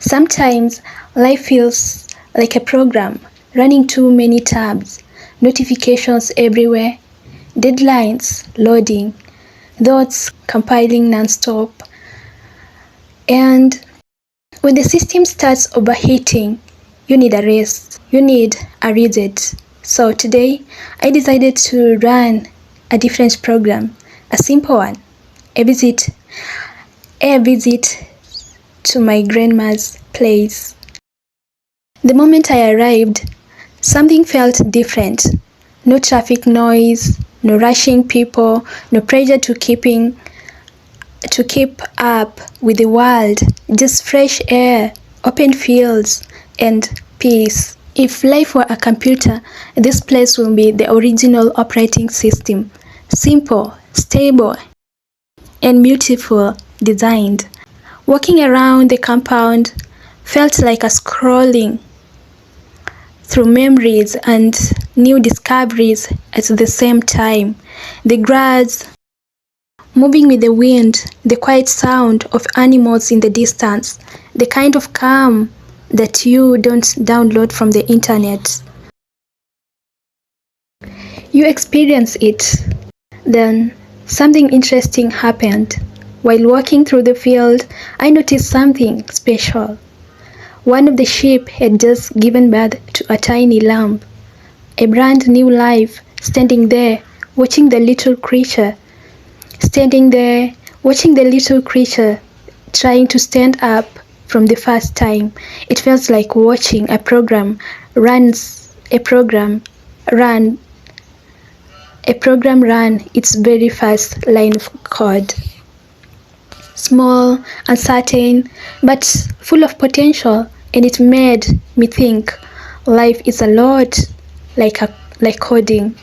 Sometimes life feels like a program running too many tabs, notifications everywhere, deadlines loading, thoughts compiling nonstop. And when the system starts overheating, you need a rest, you need a reset. So today, I decided to run a different program, a simple one, a visit, a visit to my grandma's place. The moment I arrived, something felt different. No traffic noise, no rushing people, no pressure to keep up with the world, just fresh air, open fields, and peace. If life were a computer, this place will be the original operating system. Simple, stable, and beautiful designed. Walking around the compound felt like a scrolling through memories and new discoveries at the same time. The grass moving with the wind, the quiet sound of animals in the distance, the kind of calm that you don't download from the internet. You experience it. Then something interesting happened. While walking through the field, I noticed something special. One of the sheep had just given birth to a tiny lamb. A brand new life, standing there, watching the little creature. Standing there, watching the little creature, trying to stand up from the first time. It felt like watching a program run its very first line of code. Small, uncertain, but full of potential, and it made me think life is a lot like coding.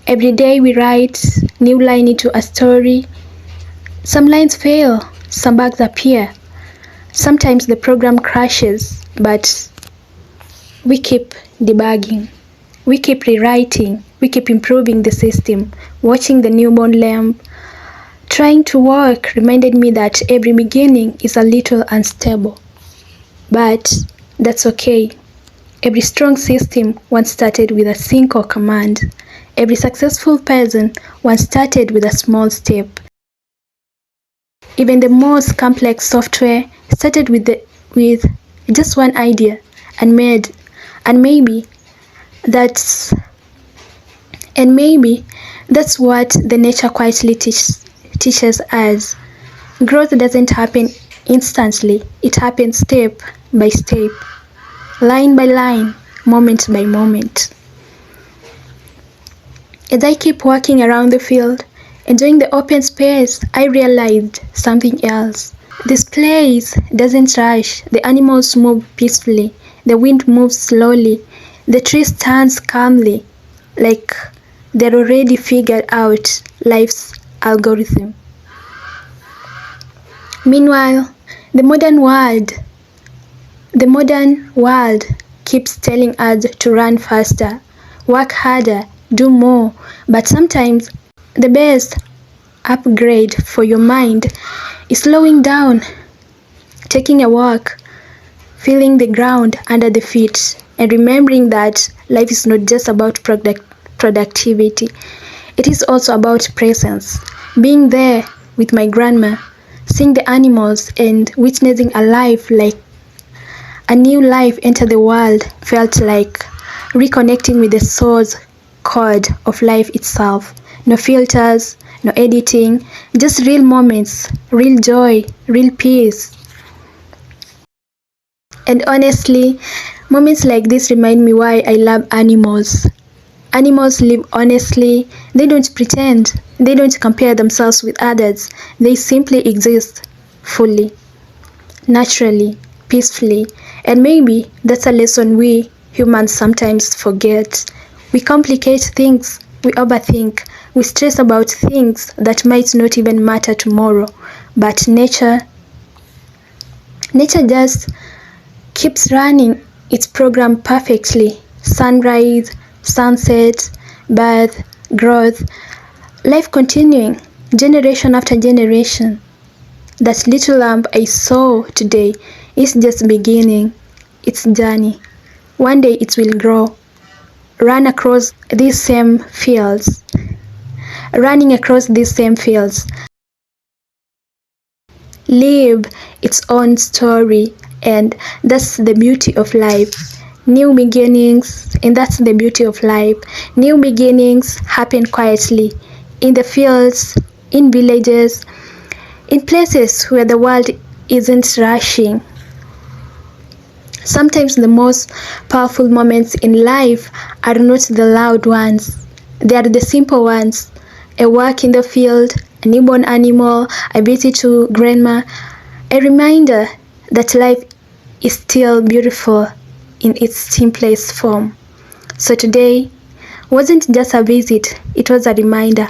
Every day we write new line into a story. Some lines fail, some bugs appear. Sometimes the program crashes, but we keep debugging. We keep rewriting. We keep improving the system. Watching the newborn lamb trying to walk reminded me that every beginning is a little unstable. But that's okay. Every strong system once started with a single command. Every successful person once started with a small step. Even the most complex software started with just one idea and maybe that's what the nature quietly teaches us. Growth doesn't happen instantly. It happens step by step, line by line, moment by moment. As I keep walking around the field, enjoying the open space, I realized something else. This place doesn't rush. The animals move peacefully. The wind moves slowly. The tree stands calmly, like they're already figured out life's algorithm. Meanwhile, the modern world keeps telling us to run faster, work harder, do more, but sometimes the best upgrade for your mind is slowing down, taking a walk, feeling the ground under the feet, and remembering that life is not just about productivity. It is also about presence. Being there with my grandma, seeing the animals and witnessing a new life enter the world felt like reconnecting with the source code of life itself. No filters, no editing, just real moments, real joy, real peace. And honestly, moments like this remind me why I love animals. Animals live honestly. They don't pretend. They don't compare themselves with others. They simply exist fully, naturally, peacefully. And maybe that's a lesson we humans sometimes forget. We complicate things, we overthink, we stress about things that might not even matter tomorrow. But nature just keeps running its program perfectly. Sunrise, sunset, birth, growth, life continuing, generation after generation. That little lamb I saw today is just beginning its journey. One day it will grow, run across these same fields, running across these same fields, live its own story, and that's the beauty of life. New beginnings, and that's the beauty of life. New beginnings happen quietly, in the fields, in villages, in places where the world isn't rushing. Sometimes the most powerful moments in life are not the loud ones, they are the simple ones. A walk in the field, a newborn animal, a visit to grandma, a reminder that life is still beautiful in its simplest form. So today wasn't just a visit, it was a reminder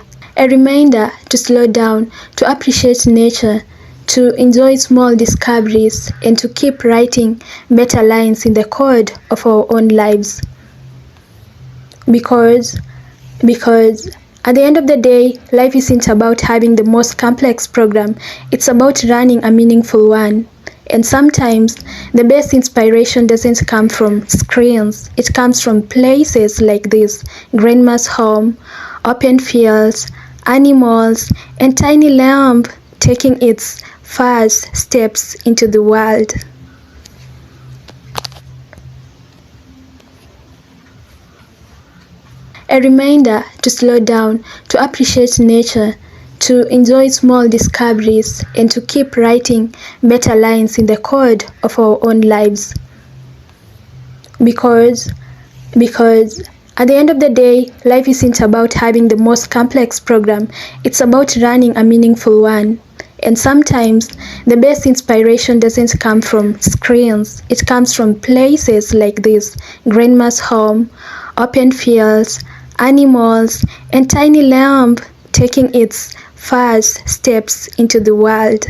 to slow down, to appreciate nature, to enjoy small discoveries, and to keep writing better lines in the code of our own lives. Because at the end of the day, life isn't about having the most complex program, it's about running a meaningful one. And sometimes the best inspiration doesn't come from screens, it comes from places like this: grandma's home, open fields, animals, and tiny lamb taking its first steps into the world. A reminder to slow down, to appreciate nature, to enjoy small discoveries, and to keep writing better lines in the code of our own lives. Because at the end of the day, life isn't about having the most complex program, it's about running a meaningful one. And sometimes the best inspiration doesn't come from screens, it comes from places like this: grandma's home, open fields, animals, and tiny lamb taking its first steps into the world.